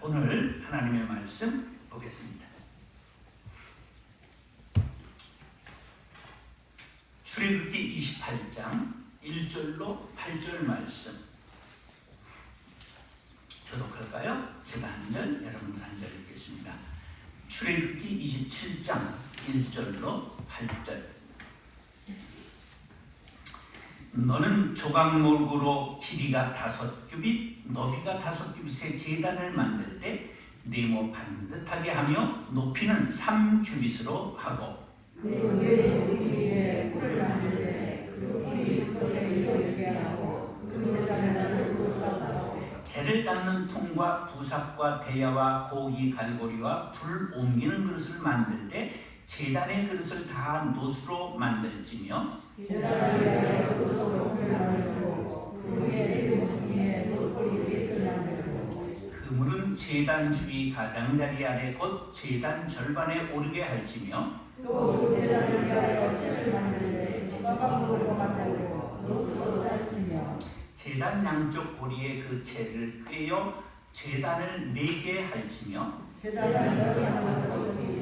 오늘 하나님의 말씀 보겠습니다. 출애굽기 28장 1절로 8절 말씀 교독할까요? 제가 한 절, 여러분들 한 절 읽겠습니다. 출애굽기 27장 1절로 8절. 너는 조각목으로 길이가 5규빗, 너비가 5규빗의 제단을 만들 때 네모 반듯하게 하며 높이는 3규빗으로 하고 재를 닦는 통과 부삭과 대야와 고기 갈고리와 불 옮기는 그릇을 만들 때 제단의 그릇을 다 노수로 만들지며 그물은 제단 주위 가장자리 아래 곧 제단 절반에 오르게 할지며 또 제단을 위하여 채를 만들되 조각목으로 만들고 노수로 쌓지며 제단 양쪽 고리에 그 채를 꿰어 제단을 4개 할지며 제단을 여러 하는 것이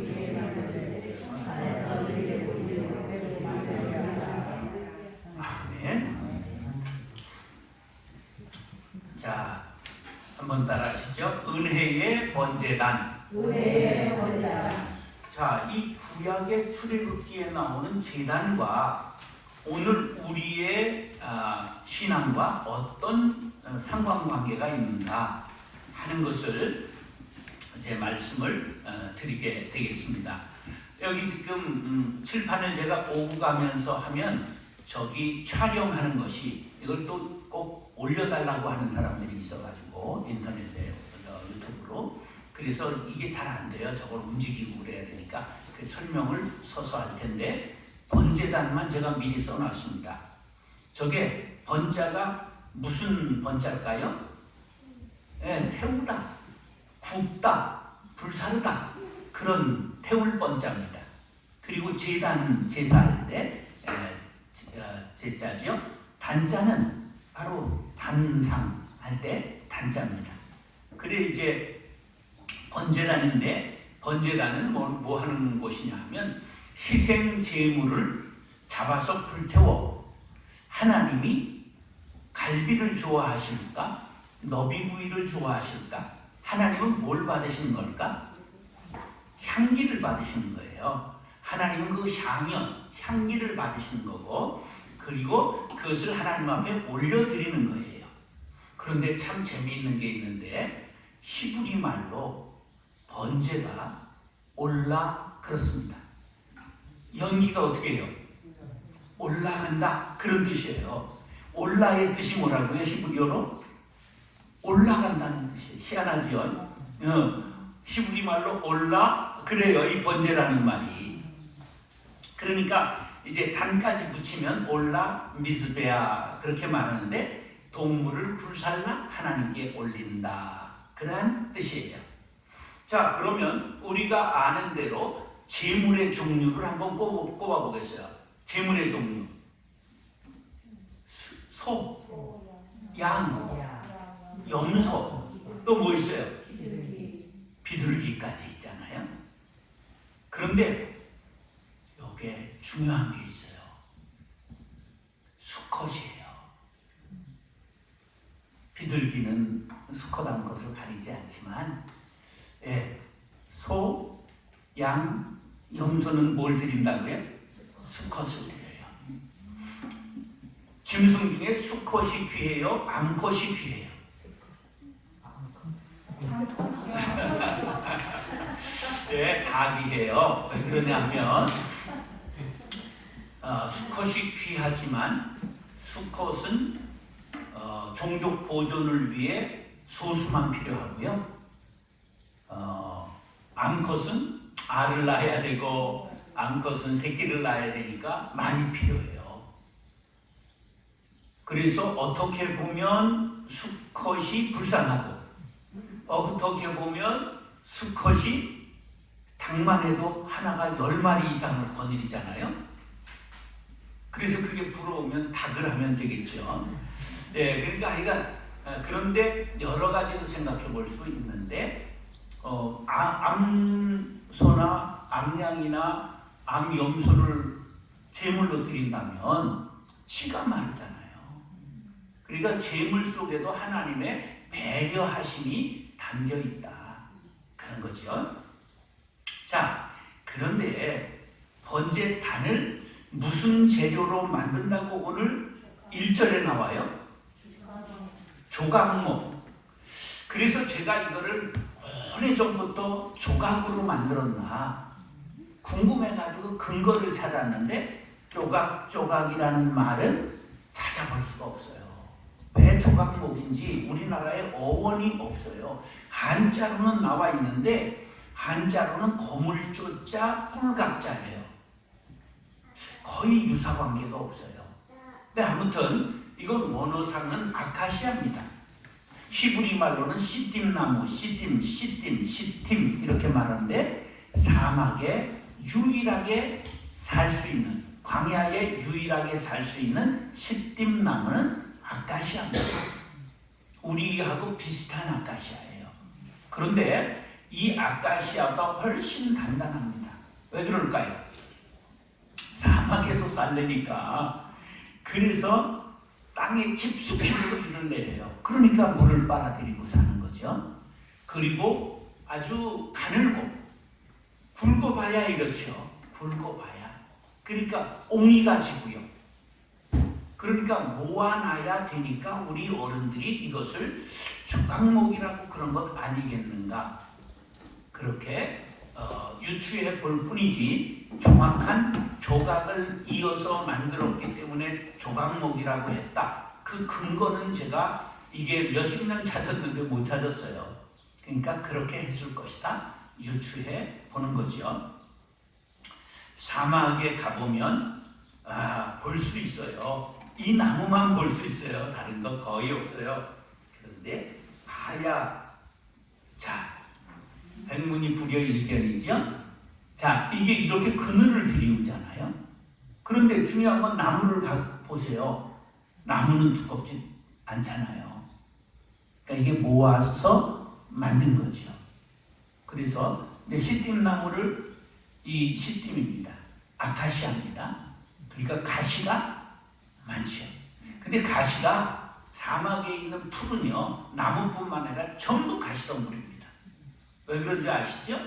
자, 한번 따라하시죠. 은혜의 번제단. 은혜의 번제단. 자, 이 구약의 출애굽기에 나오는 제단과 오늘 우리의 신앙과 어떤 상관관계가 있는가 하는 것을 제 말씀을 드리게 되겠습니다. 여기 지금 칠판을 제가 오고 가면서 하면 저기 촬영하는 것이 이걸 또 꼭 올려달라고 하는 사람들이 있어가지고 인터넷에 유튜브로 그래서 이게 잘 안 돼요. 저걸 움직이고 그래야 되니까 그 설명을 서서 할 텐데 번제단만 제가 미리 써놨습니다. 저게 번자가 무슨 번자일까요? 태우다, 굽다, 불사르다 그런 태울 번자입니다. 그리고 제단 제사할 때 제자죠. 단자는 바로 단상 할 때 단자입니다. 그래 이제 번제단인데 번제단은 뭐 하는 곳이냐 하면 희생 제물을 잡아서 불태워 하나님이 갈비를 좋아하실까? 너비 부위를 좋아하실까? 하나님은 뭘 받으시는 걸까? 향기를 받으시는 거예요. 하나님은 그 향기를 받으시는 거고 그리고 그것을 하나님 앞에 올려드리는 거예요. 그런데 참 재미있는 게 있는데 히브리 말로 번제가 올라 그렇습니다. 연기가 어떻게 해요? 올라간다 그런 뜻이에요. 올라의 뜻이 뭐라고요? 히브리어로? 올라간다는 뜻이에요. 희한하지요? 히브리 말로 올라 그래요. 이 번제라는 말이. 그러니까 이제 단까지 붙이면 올라 미즈베아 그렇게 말하는데 동물을 불살라 하나님께 올린다 그러한 뜻이에요. 자 그러면 우리가 아는 대로 제물의 종류를 한번 꼽아 보겠어요. 제물의 종류 소, 양, 염소 또 뭐 있어요? 비둘기까지 있잖아요. 그런데 여기에 중요한 게 있어요. 수컷이에요. 비둘기는 수컷한 것을 가리지 않지만 소, 양, 염소는 뭘 드린다고요? 수컷을 드려요. 짐승 중에 수컷이 귀해요? 암컷이 귀해요? 네, 다 귀해요. 왜 그러냐면 수컷이 귀하지만 수컷은 종족 보존을 위해 소수만 필요하고요. 암컷은 알을 낳아야 되고 암컷은 새끼를 낳아야 되니까 많이 필요해요. 그래서 어떻게 보면 수컷이 불쌍하고 어떻게 보면 수컷이 닭만 해도 하나가 10마리 이상을 거느리잖아요. 그래서 그게 부러우면 닭을 하면 되겠죠. 네, 그러니까 그런데 여러 가지로 생각해 볼 수 있는데 암소나 암양이나 암염소를 제물로 드린다면 씨가 마르잖아요. 그러니까 제물 속에도 하나님의 배려하심이 담겨 있다. 그런 거죠. 자, 그런데 번제단을 무슨 재료로 만든다고 오늘 1절에 나와요? 조각목. 그래서 제가 이거를 오래전부터 조각으로 만들었나 궁금해가지고 근거를 찾았는데 조각이라는 말은 찾아볼 수가 없어요. 왜 조각목인지 우리나라에 어원이 없어요. 한자로는 나와 있는데 한자로는 거물조자 뿔각자예요. 거의 유사관계가 없어요. 근데 아무튼 이건 원어상은 아카시아입니다. 히브리 말로는 시딤나무, 시딤 이렇게 말하는데 사막에 유일하게 살 수 있는, 광야에 유일하게 살 수 있는 시딤나무는 아카시아입니다. 우리하고 비슷한 아카시아예요. 그런데 이 아카시아가 훨씬 단단합니다. 왜 그럴까요? 사막에서 살려니까. 그래서 땅에 깊숙이 뿌리를 내려요. 그러니까 물을 빨아들이고 사는 거죠. 그리고 아주 가늘고 굵어봐야 이렇죠. 굵어봐야. 그러니까 옹이가 지고요. 그러니까 모아놔야 되니까 우리 어른들이 이것을 조각목이라고 그런 것 아니겠는가. 그렇게 유추해 볼 뿐이지 정확한 조각을 이어서 만들었기 때문에 조각목이라고 했다. 그 근거는 제가 이게 몇십 년 찾았는데 못 찾았어요. 그러니까 그렇게 했을 것이다. 유추해 보는 거죠. 사막에 가보면 볼 수 있어요. 이 나무만 볼 수 있어요. 다른 거 거의 없어요. 그런데 봐야, 자, 백문이 불여일견이죠. 자, 이게 이렇게 그늘을 들이우잖아요. 그런데 중요한 건 나무를 보세요. 나무는 두껍지 않잖아요. 그러니까 이게 모아서 만든 거죠. 그래서 이제 시딤나무를, 이 시딤입니다. 아카시아입니다. 그러니까 가시가 많죠. 근데 가시가 사막에 있는 풀은요, 나무뿐만 아니라 전부 가시덩굴입니다. 왜 그런지 아시죠?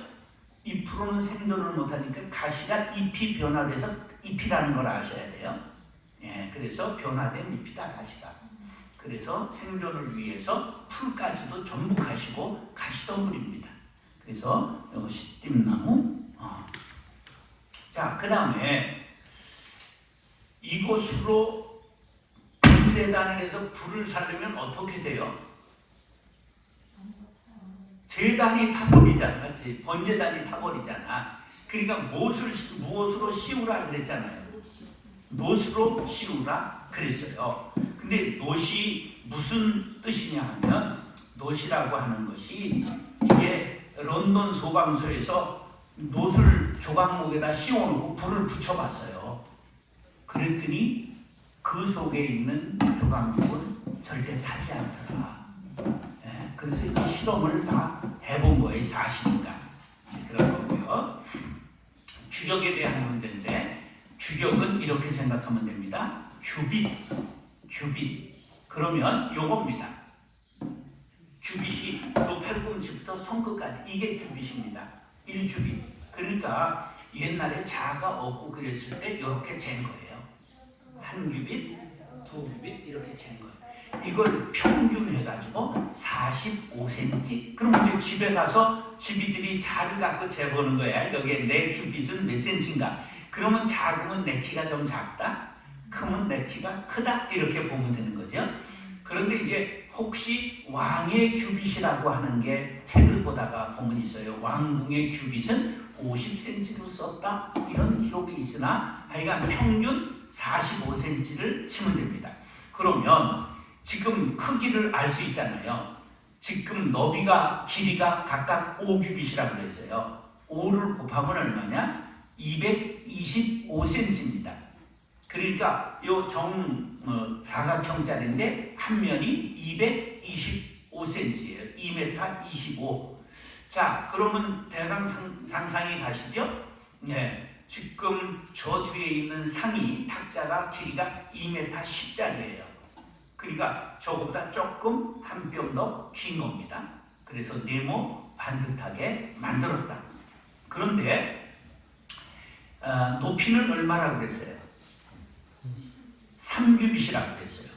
잎으로는 생존을 못하니까 가시가 잎이 변화돼서 잎이라는 걸 아셔야 돼요. 예, 그래서 변화된 잎이다, 가시가. 그래서 생존을 위해서 풀까지도 전부 가시고 가시덩굴입니다. 그래서 이거 시딤나무. 자, 그 다음에 이곳으로 번제단을 해서 불을 살리면 어떻게 돼요? 제단이 타버리잖아. 번제단이 타버리잖아. 그러니까 무엇으로 씌우라 그랬잖아요. 놋으로 씌우라 그랬어요. 근데 놋이 무슨 뜻이냐 하면, 놋이라고 하는 것이 이게 런던 소방서에서 놋을 조각목에다 씌워놓고 불을 붙여봤어요. 그랬더니 그 속에 있는 조각목은 절대 타지 않더라. 예, 그래서 이 실험을 다 해본 거예요. 사실인가. 그런 거고요. 규격에 대한 문제인데, 규격은 이렇게 생각하면 됩니다. 규빗. 그러면 요겁니다. 규빗이 요 팔꿈치부터 손끝까지, 이게 규빗입니다. 1규빗. 그러니까 옛날에 자가 없고 그랬을 때 이렇게 잰 거예요. 1규빗, 2규빗 이렇게 잰 거예요. 이걸 평균해가지고 45cm. 그럼 이제 집에 가서 집이들이 자를 갖고 재보는 거야. 여기에 내 규빗은 몇 cm인가. 그러면 작으면 내 키가 좀 작다, 크면 내 키가 크다, 이렇게 보면 되는 거죠. 그런데 이제 혹시 왕의 규빗이라고 하는 게 책을 보다가 보면 있어요. 왕궁의 규빗은 50cm로 썼다, 이런 기록이 있으나 하여간 평균 45cm를 치면 됩니다. 그러면 지금 크기를 알 수 있잖아요. 지금 너비가, 길이가 각각 5규빗이라고 그랬어요. 5를 곱하면 얼마냐? 225cm입니다. 그러니까 요 사각형짜리인데 한 면이 225cm예요. 2m 25. 자, 그러면 대강 상상이 가시죠? 네, 지금 저 뒤에 있는 상이 탁자가 길이가 2m 10짜리예요. 그러니까 저거보다 조금 한 뼘 더 긴 겁니다. 그래서 네모 반듯하게 만들었다. 그런데 높이는 얼마라고 그랬어요? 3규빗이라고 그랬어요.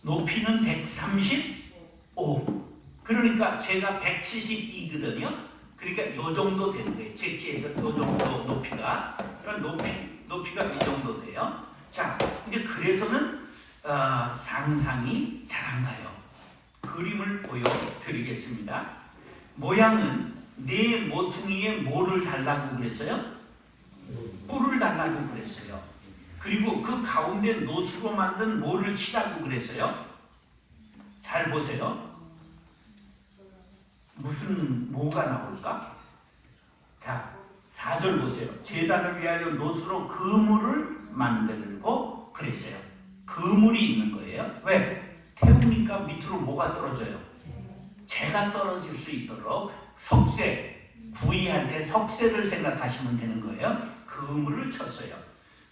높이는 135. 그러니까 제가 172거든요. 그러니까 요 정도 되는 거예요. 제 키에서 요 정도 높이가. 그러니까 높이가 이 정도 돼요. 자, 이제 그래서는 상상이 잘 안 가요. 그림을 보여드리겠습니다. 모양은 네 모퉁이에 뭐를 달라고 그랬어요? 뿔을 달라고 그랬어요. 그리고 그 가운데 노수로 만든 뭐를 치라고 그랬어요? 잘 보세요. 무슨 뭐가 나올까? 자, 4절 보세요. 제단을 위하여 노수로 그물을 만들고 그랬어요. 그물이 있는 거예요. 왜? 태우니까 밑으로 뭐가 떨어져요? 재가 떨어질 수 있도록 석쇠, 구이할 때 석쇠를 생각하시면 되는 거예요. 그물을 쳤어요.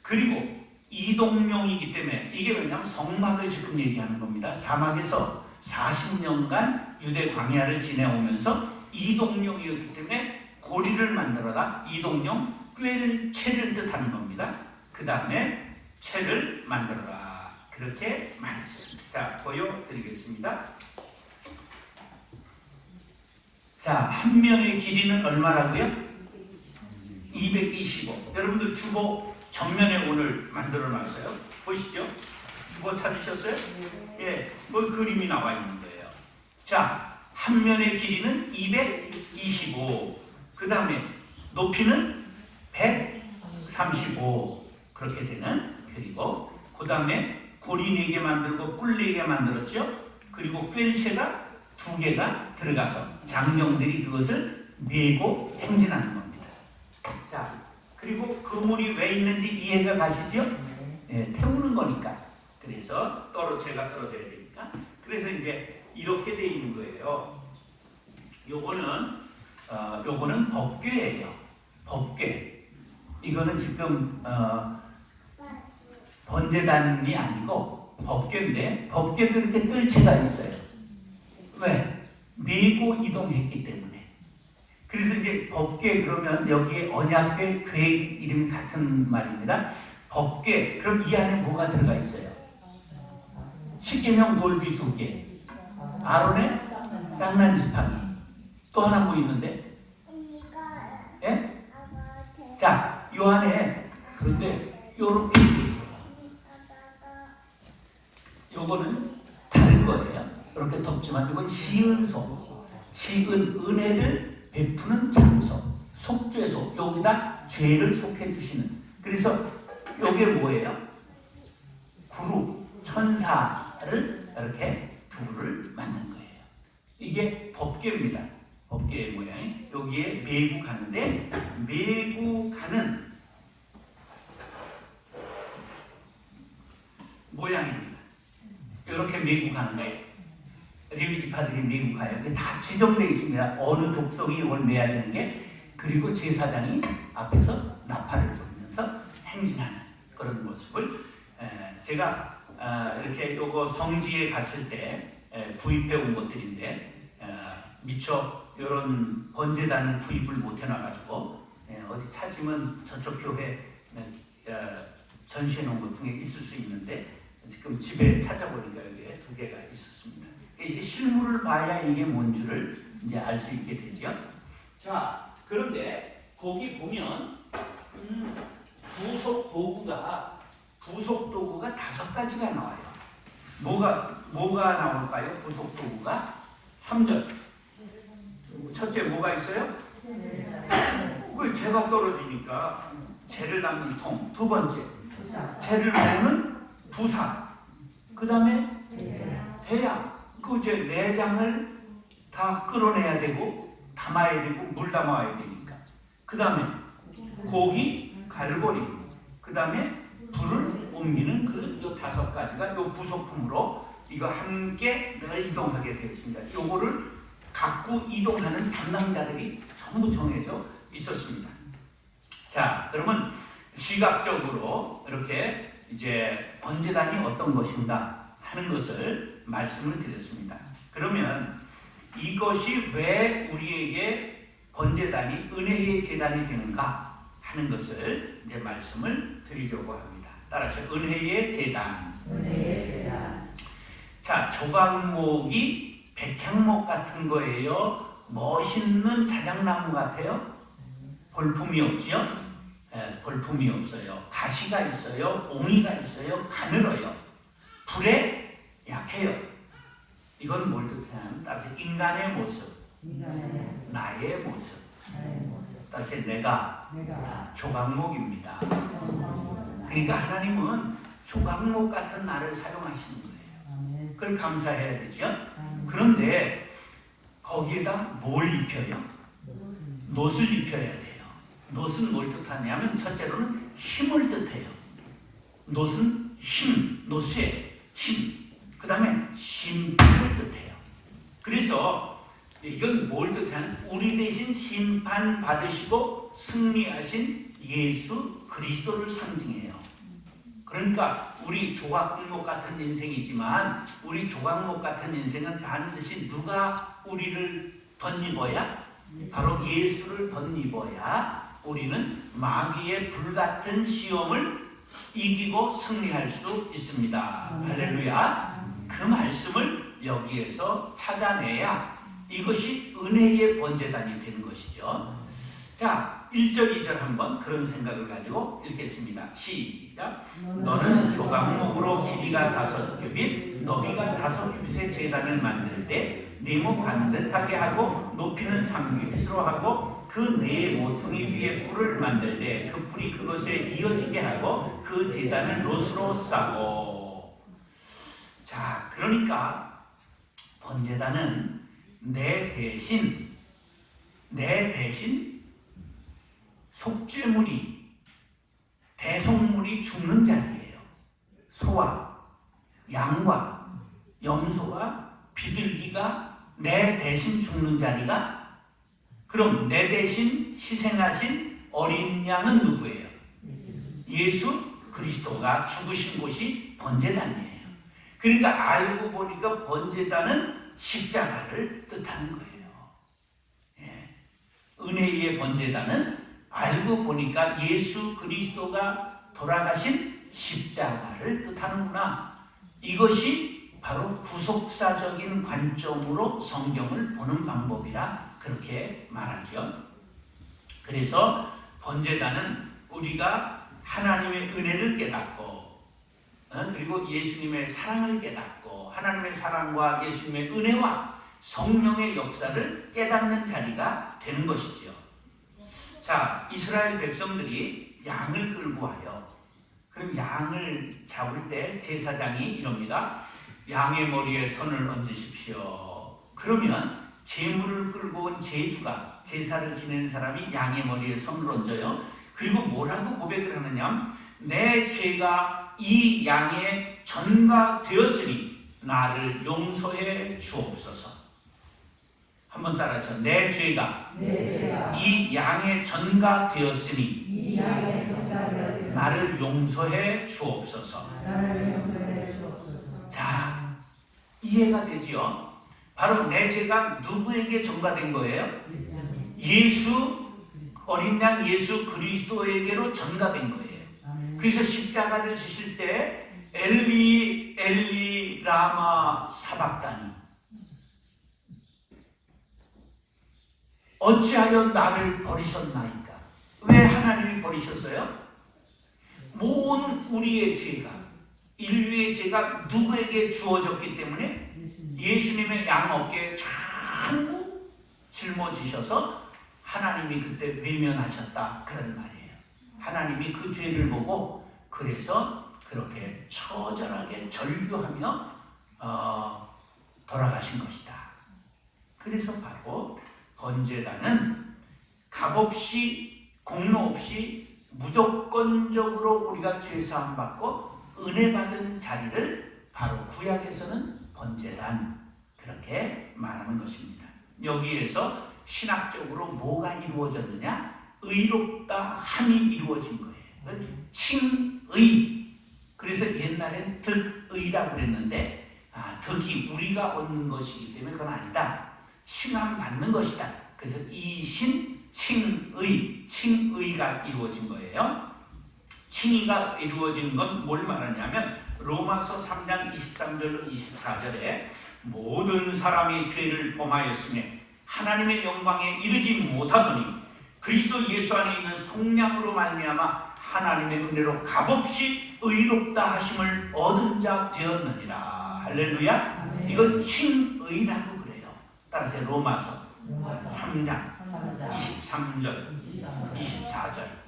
그리고 이동용이기 때문에 이게 왜냐하면 성막을 지금 얘기하는 겁니다. 사막에서 40년간 유대 광야를 지내오면서 이동용이었기 때문에 고리를 만들어다 이동용, 채를 뜻하는 겁니다. 그 다음에 채를 만들어라. 그렇게 말했어요. 자, 보여드리겠습니다. 자, 한 면의 길이는 얼마라고요? 225. 여러분들 주보 정면에 오늘 만들어 놨어요. 보시죠. 주보 찾으셨어요? 예, 뭐 그림이 나와 있는 거예요. 자, 한 면의 길이는 225. 그 다음에 높이는 135. 그렇게 되는. 그리고 그 다음에 고리 4개 만들고 뿔 4개 만들었죠. 그리고 꿰채가 2개가 들어가서 장정들이 그것을 메고 행진하는 겁니다. 자, 그리고 그물이 왜 있는지 이해가 가시죠? 예, 태우는 거니까. 그래서 제가 떨어져야 되니까. 그래서 이제 이렇게 돼 있는 거예요. 요거는 법궤예요. 법궤. 이거는 지금 번제단이 아니고 법궤인데 법궤도 이렇게 뜰채가 있어요. 왜? 메고 이동했기 때문에. 그래서 이제 법궤 그러면 여기에 언약궤, 궤 이름이 같은 말입니다. 법궤, 그럼 이 안에 뭐가 들어가 있어요? 십계명 돌비 2개, 아론의 쌍난 지팡이, 또 하나 뭐 있는데? 예? 자, 요 안에 그런데 요렇게 있어요. 요거는 다른 거예요. 이렇게 덮지만 이건 시은소, 은혜를 베푸는 장소, 속죄소, 여기다 죄를 속해 주시는. 그래서 요게 뭐예요? 구루, 천사를 이렇게 두루를 만든 거예요. 이게 법궤입니다. 법궤의 모양이 여기에 메고 가는데, 메고 가는 모양입니다. 이렇게 메고 가는 거예요. 레위 지파들이 메고 가요. 그게 다 지정되어 있습니다. 어느 족속이 이걸 메야 되는 게. 그리고 제사장이 앞에서 나팔을 불면서 행진하는 그런 모습을 제가 이렇게 요거 성지에 갔을 때 구입해 온 것들인데 미처 이런 번제단을 구입을 못 해놔가지고 어디 찾으면 저쪽 교회 전시해 놓은 것 중에 있을 수 있는데 지금 집에 찾아보니까 여기에 2개가 있었습니다. 이제 실물을 봐야 이게 뭔 줄을 이제 알 수 있게 되죠. 자, 그런데 거기 보면 부속 도구가 5가지가 나와요. 뭐가 나올까요? 부속 도구가 3절. 첫째 뭐가 있어요? 그 재가 떨어지니까 재를 담는 통. 2번째 재를 모으는 부사. 그 다음에 대야. 그 이제 내장을 다 끌어내야 되고 담아야 되고 물 담아야 되니까. 그 다음에 고기, 갈고리. 그 다음에 불을 옮기는 그 5가지가 요 부속품으로 이거 함께 늘 이동하게 되어 있습니다. 요거를 갖고 이동하는 담당자들이 전부 정해져 있었습니다. 자, 그러면 시각적으로 이렇게 이제 번제단이 어떤 것인가 하는 것을 말씀을 드렸습니다. 그러면 이것이 왜 우리에게 번제단이 은혜의 제단이 되는가 하는 것을 이제 말씀을 드리려고 합니다. 따라서 은혜의 제단. 은혜의 제단. 자, 조각목이 백향목 같은 거예요? 멋있는 자작나무 같아요? 볼품이 없지요? 볼품이 없어요. 가시가 있어요. 옹이가 있어요. 가늘어요. 불에 약해요. 이건 뭘 뜻하냐면 따라서 인간의 모습, 나의 모습. 따라서 내가 조각목입니다. 그러니까 하나님은 조각목 같은 나를 사용하시는 거예요. 그걸 감사해야 되죠. 그런데 거기에다 뭘 입혀요? 놋을 입혀야 돼요. 놋은 뭘 뜻하냐면 첫째로는 힘을 뜻해요. 놋은 힘, 놋의 힘. 그 다음에 심판을 뜻해요. 그래서 이건 뭘 뜻하냐면 우리 대신 심판 받으시고 승리하신 예수 그리스도를 상징해요. 그러니까 우리 조각목 같은 인생이지만 우리 조각목 같은 인생은 반드시 누가 우리를 덧입어야? 바로 예수를 덧입어야 우리는 마귀의 불같은 시험을 이기고 승리할 수 있습니다. 할렐루야. 그 말씀을 여기에서 찾아내야 이것이 은혜의 번제단이 되는 것이죠. 자, 1절 2절 한번 그런 생각을 가지고 읽겠습니다. 시작. 너는 조각목으로 길이가 5규빗, 너비가 5규빗의 제단을 만들 때 네모 반듯하게 하고 높이는 3규빗으로 하고 그 네 모퉁이 위에 뿔을 만들 때 그 뿔이 그것에 이어지게 하고 그 제단을 놋으로 싸고. 자, 그러니까 번제단은 내 대신 속죄물이 대속물이 죽는 자리예요. 소와 양과 염소와 비둘기가 내 대신 죽는 자리가, 그럼 내 대신 희생하신 어린 양은 누구예요? 예수 그리스도가 죽으신 곳이 번제단이에요. 그러니까 알고 보니까 번제단은 십자가를 뜻하는 거예요. 은혜의 번제단은 알고 보니까 예수 그리스도가 돌아가신 십자가를 뜻하는구나. 이것이 바로 구속사적인 관점으로 성경을 보는 방법이라 그렇게 말하죠. 그래서 번제단은 우리가 하나님의 은혜를 깨닫고 그리고 예수님의 사랑을 깨닫고 하나님의 사랑과 예수님의 은혜와 성령의 역사를 깨닫는 자리가 되는 것이지요. 자, 이스라엘 백성들이 양을 끌고 와요. 그럼 양을 잡을 때 제사장이 이럽니다. 양의 머리에 손을 얹으십시오. 그러면 제물을 끌고 온 제주가, 제사를 지내는 사람이 양의 머리에 손을 얹어요. 그리고 뭐라고 고백을 하느냐? 내 죄가 이 양에 전가되었으니 나를 용서해 주옵소서. 한번 따라서 내 죄가 이 양에 전가되었으니 나를 용서해 주옵소서. 자, 이해가 되지요? 바로 내 죄가 누구에게 전가된 거예요? 예수, 어린 양 예수 그리스도에게로 전가된 거예요. 그래서 십자가를 지실 때 엘리 엘리 라마 사박다니, 어찌하여 나를 버리셨나이까? 왜 하나님이 버리셨어요? 모든 우리의 죄가, 인류의 죄가 누구에게 주어졌기 때문에 예수님의 양 어깨에 전부 짊어지셔서 하나님이 그때 외면하셨다, 그런 말이에요. 하나님이 그 죄를 보고 그래서 그렇게 처절하게 절규하며 돌아가신 것이다. 그래서 바로 번제단은 값없이 공로 없이 무조건적으로 우리가 죄사함 받고 은혜 받은 자리를 바로 구약에서는 번제단, 그렇게 말하는 것입니다. 여기에서 신학적으로 뭐가 이루어졌느냐? 의롭다 함이 이루어진 거예요. 칭의. 그래서 옛날엔 득의라고 그랬는데 득이 우리가 얻는 것이기 때문에 그건 아니다. 칭함 받는 것이다. 그래서 이신 칭의, 칭의가 이루어진 거예요. 칭의가 이루어진 건 뭘 말하냐면 로마서 3장 23절로 24절에 모든 사람이 죄를 범하였으며 하나님의 영광에 이르지 못하더니 그리스도 예수 안에 있는 속량으로 말미암아 하나님의 은혜로 값없이 의롭다 하심을 얻은 자 되었느니라. 할렐루야. 이걸 칭의라고 그래요. 따라서 로마서 3장 23절 24절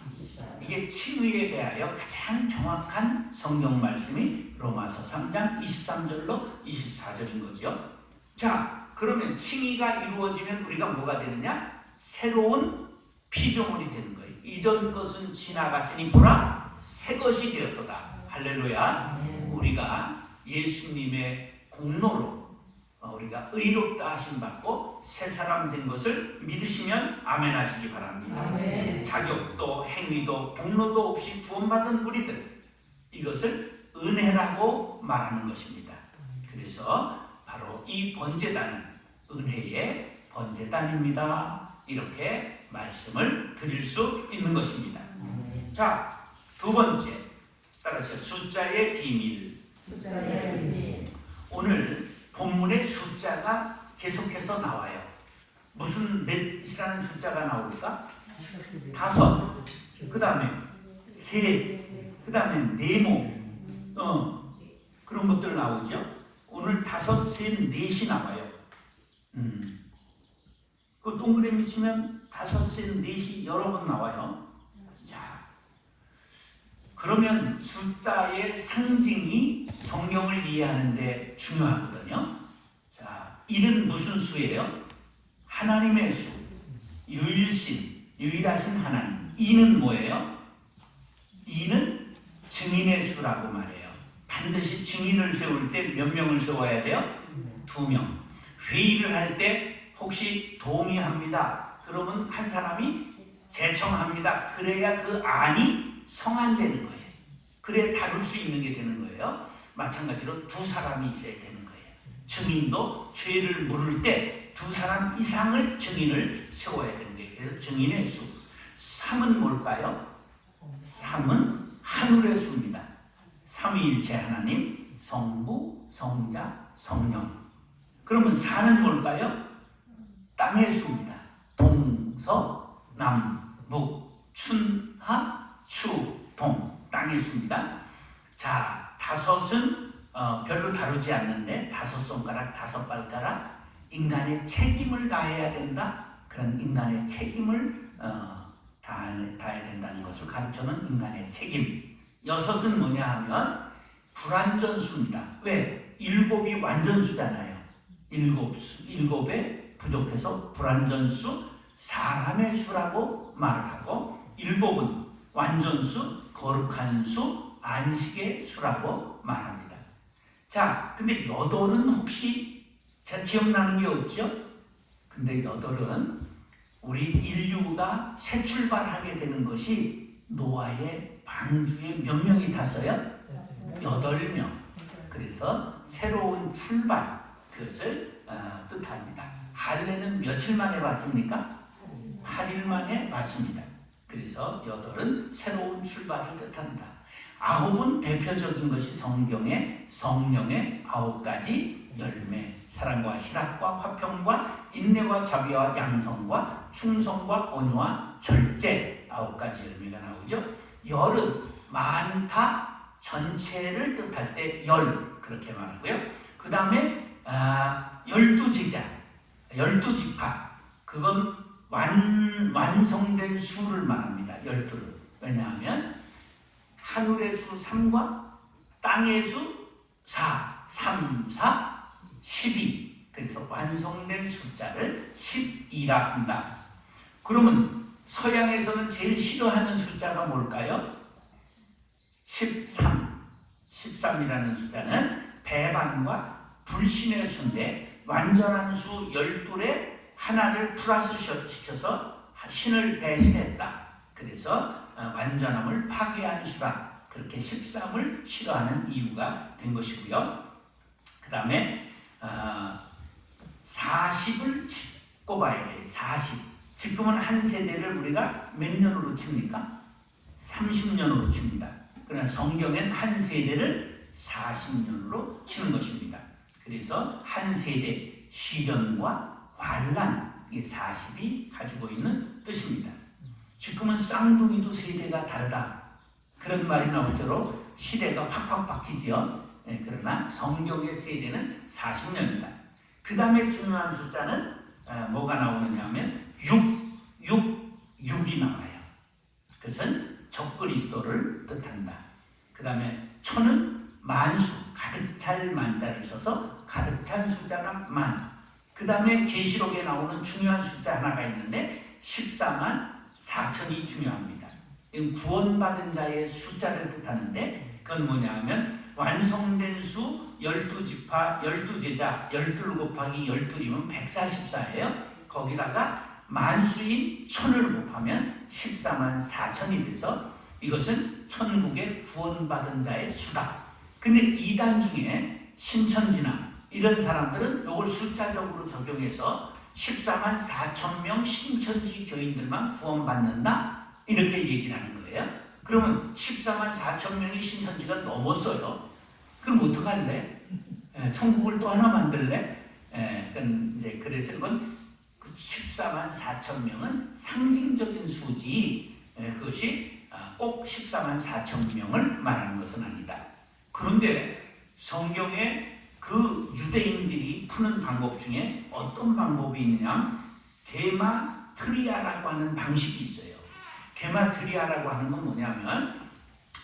이게 칭의에 대하여 가장 정확한 성경 말씀이 로마서 3장 23절로 24절인 거죠. 자, 그러면 칭의가 이루어지면 우리가 뭐가 되느냐? 새로운 피조물이 되는 거예요. 이전 것은 지나갔으니 보라 새 것이 되었도다. 할렐루야. 우리가 예수님의 공로로 우리가 의롭다 하심 받고 새 사람 된 것을 믿으시면 아멘 하시기 바랍니다. 아멘. 자격도 행위도 공로도 없이 구원받은 우리들, 이것을 은혜라고 말하는 것입니다. 그래서 바로 이 번제단은 은혜의 번제단입니다. 이렇게 말씀을 드릴 수 있는 것입니다. 자, 두 번째, 따라서 숫자의 비밀. 오늘 본문의 숫자가 계속해서 나와요. 무슨 몇이라는 숫자가 나올까? 5, 그 다음에 3, 그 다음에 네모, 그런 것들 나오죠. 오늘 5, 3, 4이 나와요. 그 동그라미 치면 5, 3, 4이 여러 번 나와요. 자, 그러면 숫자의 상징이 성경을 이해하는데 중요하거든요. 자, 1은 무슨 수예요? 하나님의 수, 유일신, 유일하신 하나님. 2는 뭐예요? 2는 증인의 수라고 말해요. 반드시 증인을 세울 때 몇 명을 세워야 돼요? 2명. 회의를 할 때 혹시 동의합니다. 그러면 한 사람이 제청합니다. 그래야 그 안이 성안되는 거예요. 그래 다룰 수 있는 게 되는 거예요. 마찬가지로 2사람이 있어야 되는 거예요. 증인도 죄를 물을 때 2사람 이상을 증인을 세워야 되는 거예요. 그래서 증인의 수. 3은 뭘까요? 3은 하늘의 수입니다. 삼위일체 하나님, 성부, 성자, 성령. 그러면 4는 뭘까요? 땅의 수입니다. 동서, 남북, 춘하, 추, 동. 땅의 수입니다. 자, 5은 별로 다루지 않는데 5손가락, 5발가락, 인간의 책임을 다해야 된다. 그런 인간의 책임을 다해야 된다는 것을 가르쳐는 인간의 책임. 6은 뭐냐 하면 불완전수입니다. 왜? 7이 완전수잖아요. 7에 부족해서 불완전수, 사람의 수라고 말을 하고, 7은 완전수, 거룩한 수, 안식의 수라고 말합니다. 자, 근데 8은 혹시 잘 기억나는 게 없죠? 근데 8은 우리 인류가 새 출발하게 되는 것이 노아의 방주에 몇 명이 탔어요? 8명. 그래서 새로운 출발, 그것을 뜻합니다. 할례는 며칠 만에 받습니까? 8일 만에 받습니다. 그래서 8은 새로운 출발을 뜻합니다. 9은 대표적인 것이 성경의 성령의 9가지 열매, 사랑과 희락과 화평과 인내와 자비와 양성과 충성과 온유와 절제, 9가지 열매가 나오죠. 열은 많다, 전체를 뜻할 때 열, 그렇게 말하고요. 그 다음에 12제자, 12지파, 그건 완성된 수를 말합니다. 12를. 왜냐하면 하늘의 수 3과 땅의 수 4, 3, 4, 12. 그래서 완성된 숫자를 12라 한다. 그러면 서양에서는 제일 싫어하는 숫자가 뭘까요? 13. 13이라는 숫자는 배반과 불신의 수인데 완전한 수 12에 하나를 플러스 시켜서 신을 배신했다. 그래서 완전함을 파괴한 수라. 그렇게 13을 싫어하는 이유가 된 것이고요. 그 다음에 40을 꼽아야 돼요. 40. 지금은 한 세대를 우리가 몇 년으로 칩니까? 30년으로 칩니다. 그러나 성경엔 한 세대를 40년으로 치는 것입니다. 그래서 한 세대 시련과 환난, 이 40이 가지고 있는 뜻입니다. 지금은 쌍둥이도 세대가 다르다. 그런 말이 나올수록 시대가 확확 바뀌지요. 그러나 성경의 세대는 40년이다. 그 다음에 중요한 숫자는 뭐가 나오느냐 하면 6이 나와요. 그것은 적그리스도를 뜻한다. 그 다음에 천은 만수, 가득 찰 만자를 써서 가득 찬 숫자가 만. 그 다음에 계시록에 나오는 중요한 숫자 하나가 있는데 14만 4천이 중요합니다. 이건 구원받은 자의 숫자를 뜻하는데 그건 뭐냐 하면 완성된 수 12지파, 12제자, 12 곱하기 12이면 144예요. 거기다가 만수인 천을 곱하면 14만 4천이 돼서 이것은 천국의 구원받은 자의 수다. 근데 이단 중에 신천지나 이런 사람들은 이걸 숫자적으로 적용해서 14만 4천 명 신천지 교인들만 구원받는다? 이렇게 얘기를 하는 거예요. 그러면 14만 4천 명이 신천지가 넘었어요. 그럼 어떡할래? 천국을 또 하나 만들래? 이제 그래서 이건 14만 4천 명은 상징적인 수지, 그것이 꼭 14만 4천 명을 말하는 것은 아니다. 그런데 성경에 그 유대인들이 푸는 방법 중에 어떤 방법이 있느냐? 게마트리아라고 하는 방식이 있어요. 게마트리아라고 하는 건 뭐냐면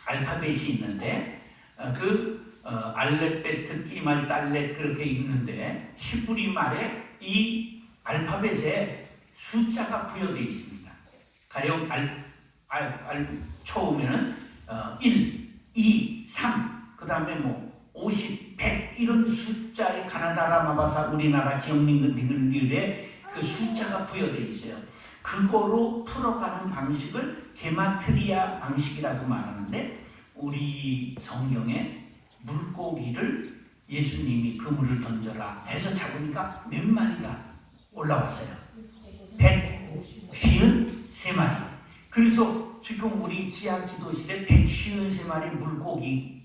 알파벳이 있는데 알렛, 끼말, 달렛 그렇게 있는데 히브리 말에 이 알파벳에 숫자가 부여되어 있습니다. 가령 처음에는 1, 2, 3, 그 다음에 50, 100 이런 숫자의 가나다라, 마바사, 우리나라, 기영링, 니글리에 그 숫자가 부여되어 있어요. 그거로 풀어가는 방식을 게마트리아 방식이라고 말하는데 우리 성경에 물고기를 예수님이 그물을 던져라 해서 잡으니까 몇 마리가 올라왔어요. 153마리. 그래서 지금 우리 지하 지도실에 153마리 물고기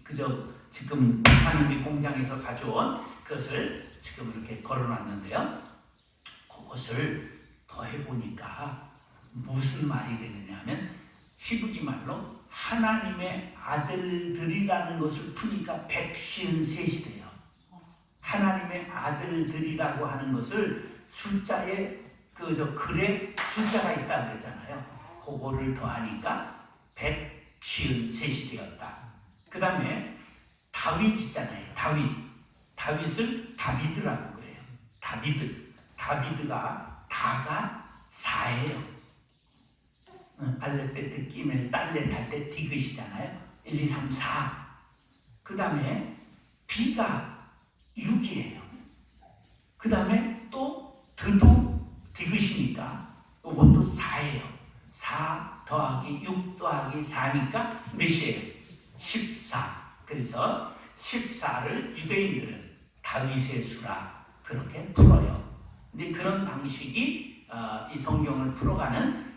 지금 하나님 공장에서 가져온 그것을 지금 이렇게 걸어놨는데요. 그것을 더해보니까 무슨 말이 되느냐 하면 히브리 말로 하나님의 아들들이라는 것을 푸니까 153이 돼요. 하나님의 아들들이라고 하는 것을 숫자에 글에 숫자가 있다고 그랬잖아요. 그거를 더하니까 153이 되었다. 그 다음에 다윗 있잖아요. 다윗을 다비드라고 그래요. 다비드가 다가 4예요. 알레베트 끼멜 딸렛 할 때 디귿이잖아요. 1, 2, 3, 4. 그 다음에 비가 6이에요. 그 다음에 또 드도 디귿이니까 이것도 4예요. 4 더하기 6 더하기 4니까 몇이에요? 14. 그래서 14를 유대인들은 다윗의 수라 그렇게 풀어요. 근데 그런 방식이 이 성경을 풀어가는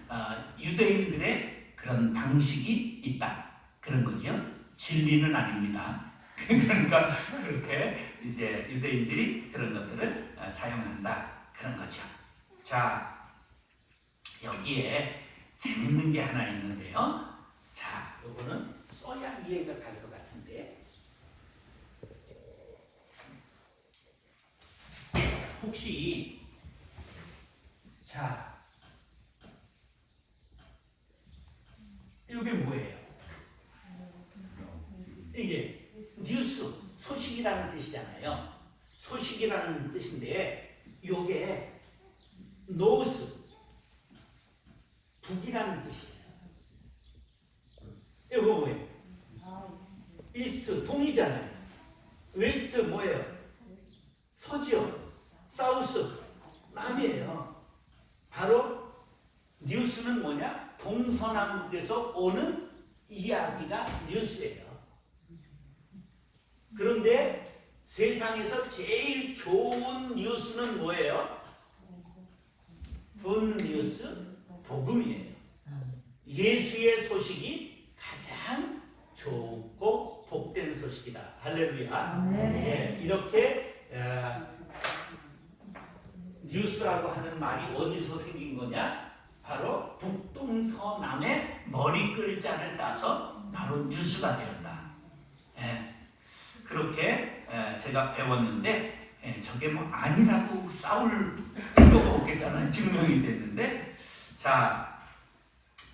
유대인들의 그런 방식이 있다. 그런 거죠. 진리는 아닙니다. 그러니까 그렇게 이제 유대인들이 그런 것들을 사용한다. 그런 거죠. 자, 여기에 재밌는 게 하나 있는데요. 자, 요거는 써야 이해가 갈 것 같은데 혹시 자 이게 뭐예요? 이게 뉴스, 소식이라는 뜻이잖아요. 소식이라는 뜻인데 이게 노스, 북이라는 뜻이에요. 이거 뭐예요? 이스트, 동이잖아요. 웨스트 뭐예요? 서지요. 사우스, 남이에요. 바로 뉴스는 뭐냐? 동서남북에서 오는 이야기가 뉴스예요. 그런데 세상에서 제일 좋은 뉴스는 뭐예요? 굿뉴스, 복음이에요. 예수의 소식이 가장 좋고 복된 소식이다. 할렐루야. 네, 이렇게 뉴스라고 하는 말이 어디서 생긴 거냐? 바로 북동서남의 머리글자를 따서 바로 뉴스가 되었다. 그렇게 제가 배웠는데 저게 뭐 아니라고 싸울 필요가 없겠잖아요. 증명이 됐는데. 자,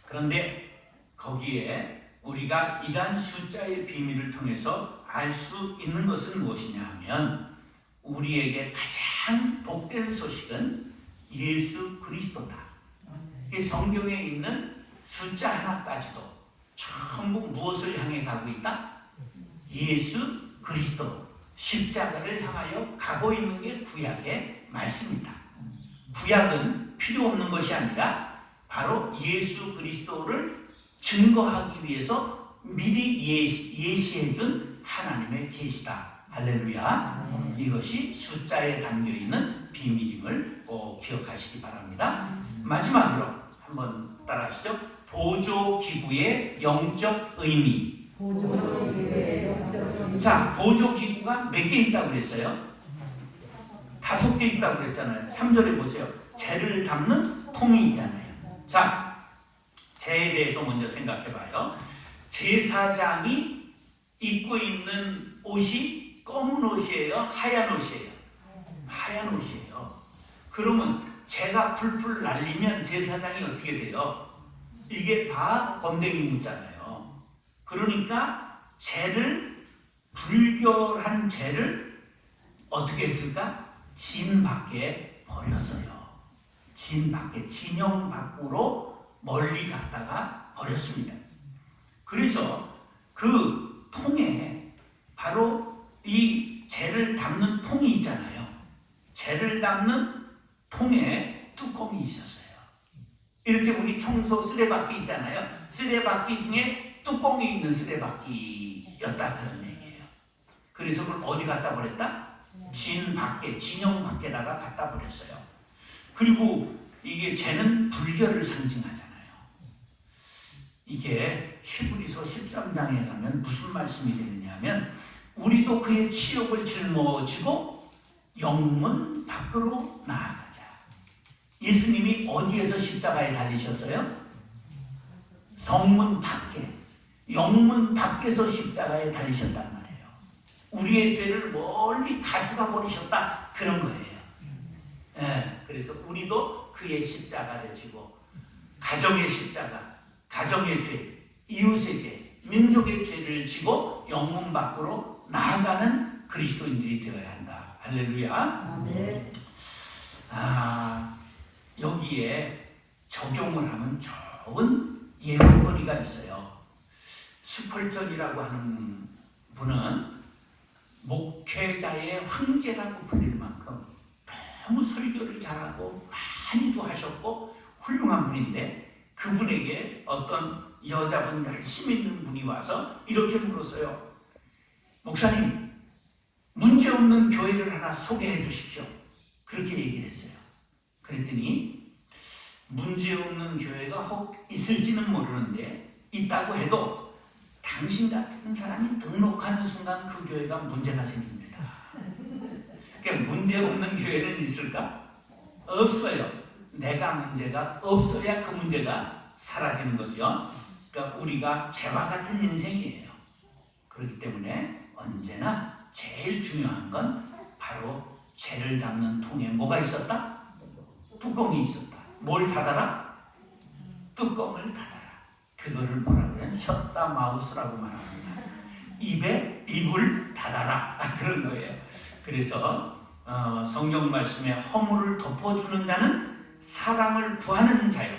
그런데 거기에 우리가 이러한 숫자의 비밀을 통해서 알 수 있는 것은 무엇이냐 하면 우리에게 가장 복된 소식은 예수 그리스도다. 성경에 있는 숫자 하나까지도 전부 무엇을 향해 가고 있다? 예수 그리스도 십자가를 향하여 가고 있는 게 구약의 말씀입니다. 구약은 필요 없는 것이 아니라 바로 예수 그리스도를 증거하기 위해서 미리 예시해 준 하나님의 계시다. 할렐루야. 이것이 숫자에 담겨있는 비밀임을 꼭 기억하시기 바랍니다. 마지막으로 한번 따라하시죠. 보조기구의 영적 의미. 자, 보조기구가 몇 개 있다고 그랬어요? 5개 있다고 그랬잖아요. 3절에 보세요. 재를 담는 통이 있잖아요. 자, 재에 대해서 먼저 생각해 봐요. 제사장이 입고 있는 옷이 검은 옷이에요? 하얀 옷이에요? 하얀 옷이에요. 그러면 재가 풀풀 날리면 제사장이 어떻게 돼요? 이게 다 건더기 묻잖아요. 그러니까 재를, 불결한 재를 어떻게 했을까? 진 밖에 버렸어요. 진 밖에, 진영 밖으로 멀리 갔다가 버렸습니다. 그래서 그 통에 바로 이 재를 담는 통이 있잖아요. 재를 담는 통에 뚜껑이 있었어요. 이렇게 우리 청소 쓰레받기 있잖아요. 쓰레받기 중에 뚜껑이 있는 쓰레받기였다 그런 얘기예요. 그래서 그걸 어디 갖다 버렸다? 진 밖에, 진영 밖에다가 갖다 버렸어요. 그리고 이게 재는 불결을 상징하잖아요. 이게 히브리서 13장에 가면 무슨 말씀이 되느냐 하면 우리도 그의 치욕을 짊어지고 영문 밖으로 나아가자. 예수님이 어디에서 십자가에 달리셨어요? 성문 밖에, 영문 밖에서 십자가에 달리셨단 말이에요. 우리의 죄를 멀리 가져가 버리셨다 그런 거예요. 그래서 우리도 그의 십자가를 지고 가정의 십자가, 가정의 죄, 이웃의 죄, 민족의 죄를 지고 영문 밖으로 나아가는 그리스도인들이 되어야 한다. 할렐루야. 네. 여기에 적용을 하면 좋은 예언거리가 있어요. 스펄전이라고 하는 분은 목회자의 황제라고 불릴 만큼 너무 설교를 잘하고 많이도 하셨고 훌륭한 분인데 그분에게 어떤 여자분 열심히 있는 분이 와서 이렇게 물었어요. 목사님, 문제없는 교회를 하나 소개해 주십시오. 그렇게 얘기를 했어요. 그랬더니 문제없는 교회가 혹 있을지는 모르는데 있다고 해도 당신 같은 사람이 등록하는 순간 그 교회가 문제가 생깁니다. 그러니까 문제없는 교회는 있을까? 없어요. 내가 문제가 없어야 그 문제가 사라지는 거죠. 그러니까 우리가 죄와 같은 인생이에요. 그렇기 때문에 언제나 제일 중요한 건 바로 죄를 담는 통에 뭐가 있었다? 뚜껑이 있었다. 뭘 닫아라? 뚜껑을 닫아라. 그거를 뭐라고 해요? 셧다 마우스라고 말합니다. 입에 입을 닫아라. 그런 거예요. 그래서 성경 말씀에 허물을 덮어주는 자는 사랑을 구하는 자요.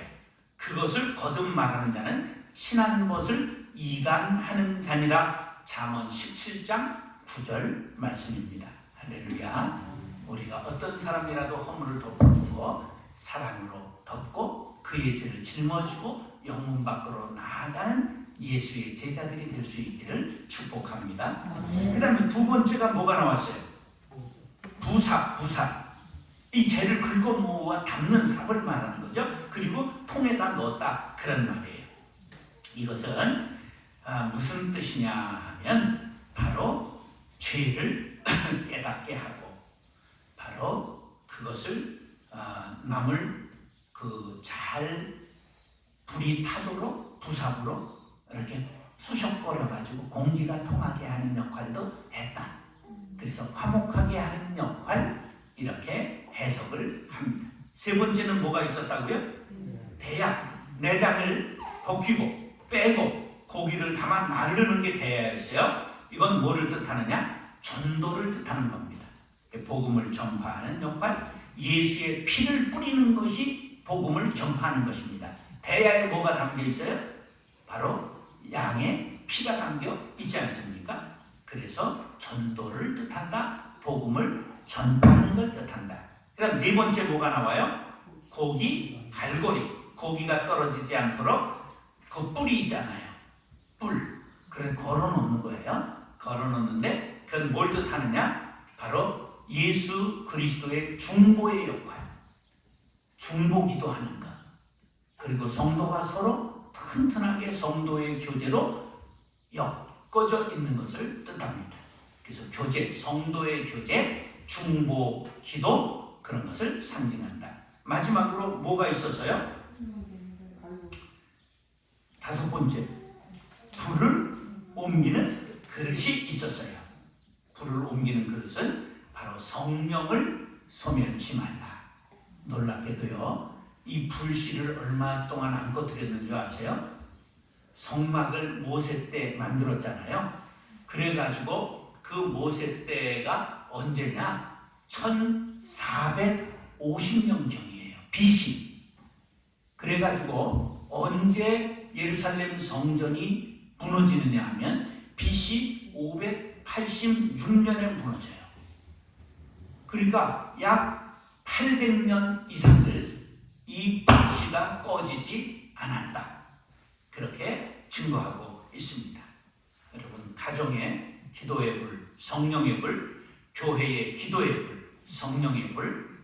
그것을 거듭 말하는 자는 친한 것을 이간하는 자니라. 잠언 17장 9절 말씀입니다. 할렐루야. 우리가 어떤 사람이라도 허물을 덮어주고 사랑으로 덮고 그의 죄를 짊어지고 영문 밖으로 나아가는 예수의 제자들이 될 수 있기를 축복합니다. 그 다음에 두 번째가 뭐가 나왔어요? 부사. 이 죄를 긁어 모아 담는 삽을 말하는 거죠. 그리고 통에다 넣었다 그런 말이에요. 이것은 무슨 뜻이냐 하면 바로 죄를 깨닫게 하고 바로 그것을 남을 잘 불이 타도록 부삽으로 이렇게 쑤셔거려 가지고 공기가 통하게 하는 역할도 했다. 그래서 화목하게 하는 역할 이렇게 해석을 합니다. 세 번째는 뭐가 있었다고요? 대야, 내장을 벗기고 빼고 고기를 담아 나르는 게 대야였어요. 이건 뭐를 뜻하느냐? 전도를 뜻하는 겁니다. 복음을 전파하는 역할, 예수의 피를 뿌리는 것이 복음을 전파하는 것입니다. 대야에 뭐가 담겨 있어요? 바로 양의 피가 담겨 있지 않습니까? 그래서 전도를 뜻한다. 복음을 전파하는 걸 뜻한다. 그 다음 네 번째 뭐가 나와요? 고기, 갈고리. 고기가 떨어지지 않도록 그 뿔이 있잖아요. 뿔. 그래 걸어놓는 거예요. 걸어놓는데 그건 뭘 뜻하느냐? 바로 예수 그리스도의 중보의 역할. 중보기도 하는 것. 그리고 성도가 서로 튼튼하게 성도의 교제로 엮어져 있는 것을 뜻합니다. 그래서 교제, 성도의 교제, 중보, 기도 그런 것을 상징한다. 마지막으로 뭐가 있었어요? 다섯 번째, 불을 옮기는 그릇이 있었어요. 불을 옮기는 그릇은 바로 성령을 소멸치 말라. 놀랍게도요, 이 불씨를 얼마 동안 안고 드렸는지 아세요? 성막을 모세 때 만들었잖아요. 그래가지고 그 모세 때가 언제냐? 1450년경이에요. BC. 그래가지고 언제 예루살렘 성전이 무너지느냐 하면 BC 586년에 무너져요. 그러니까 약 800년 이상을 이 불씨가 꺼지지 않았다. 그렇게 증거하고 있습니다. 여러분, 가정의 기도의 불, 성령의 불, 교회의 기도의 불, 성령의 불,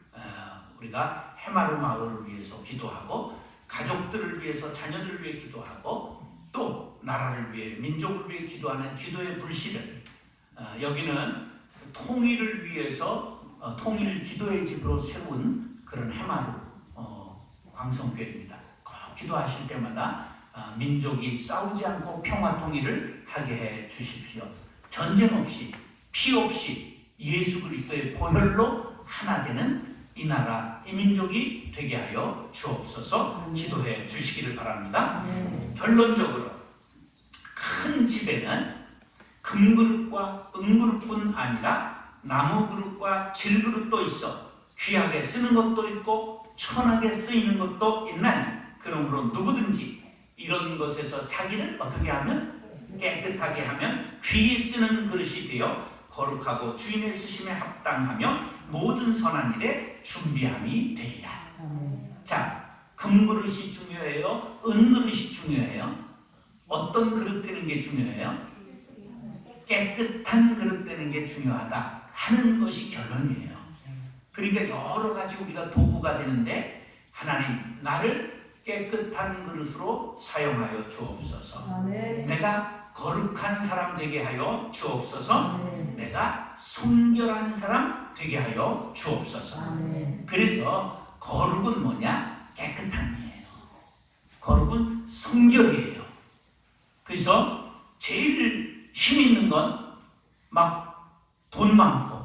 우리가 해마루 마을을 위해서 기도하고 가족들을 위해서 자녀들을 위해 기도하고 또 나라를 위해 민족을 위해 기도하는 기도의 불씨를 여기는 통일을 위해서 통일 기도의 집으로 세운 그런 해마루 광성교회입니다. 기도하실 때마다 민족이 싸우지 않고 평화 통일을 하게 해 주십시오. 전쟁 없이 피 없이 예수 그리스도의 보혈로 하나 되는 이 나라, 이 민족이 되게 하여 주옵소서. 기도해 주시기를 바랍니다. 결론적으로 큰 집에는 금그릇과 은그릇뿐 아니라 나무그릇과 질그릇도 있어 귀하게 쓰는 것도 있고 천하게 쓰이는 것도 있나니 그러므로 누구든지 이런 것에서 자기를 어떻게 하면 깨끗하게 하면 귀히 쓰는 그릇이 되어 거룩하고 주인의 쓰심에 합당하며 모든 선한 일에 준비함이 되리라. 자, 금그릇이 중요해요? 은그릇이 중요해요? 어떤 그릇 되는 게 중요해요? 깨끗한 그릇 되는 게 중요하다 하는 것이 결론이에요. 그러니까 여러 가지 우리가 도구가 되는데 하나님 나를 깨끗한 그릇으로 사용하여 주옵소서. 아멘. 내가 거룩한 사람 되게 하여 주옵소서. 아멘. 내가 순결한 사람 되게 하여 주옵소서. 아멘. 그래서 거룩은 뭐냐? 깨끗함이에요. 거룩은 순결이에요. 그래서 제일 힘 있는 건 막 돈 많고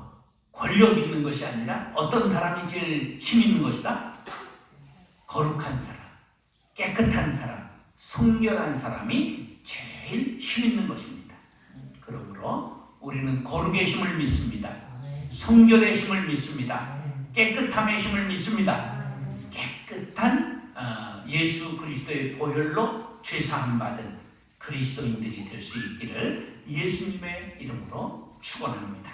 권력 있는 것이 아니라 어떤 사람이 제일 힘 있는 것이다? 거룩한 사람, 깨끗한 사람, 순결한 사람이 제일 힘 있는 것입니다. 그러므로 우리는 거룩의 힘을 믿습니다. 순결의 힘을 믿습니다. 깨끗함의 힘을 믿습니다. 깨끗한 예수 그리스도의 보혈로 죄사함 받은 그리스도인들이 될 수 있기를 예수님의 이름으로 축원합니다.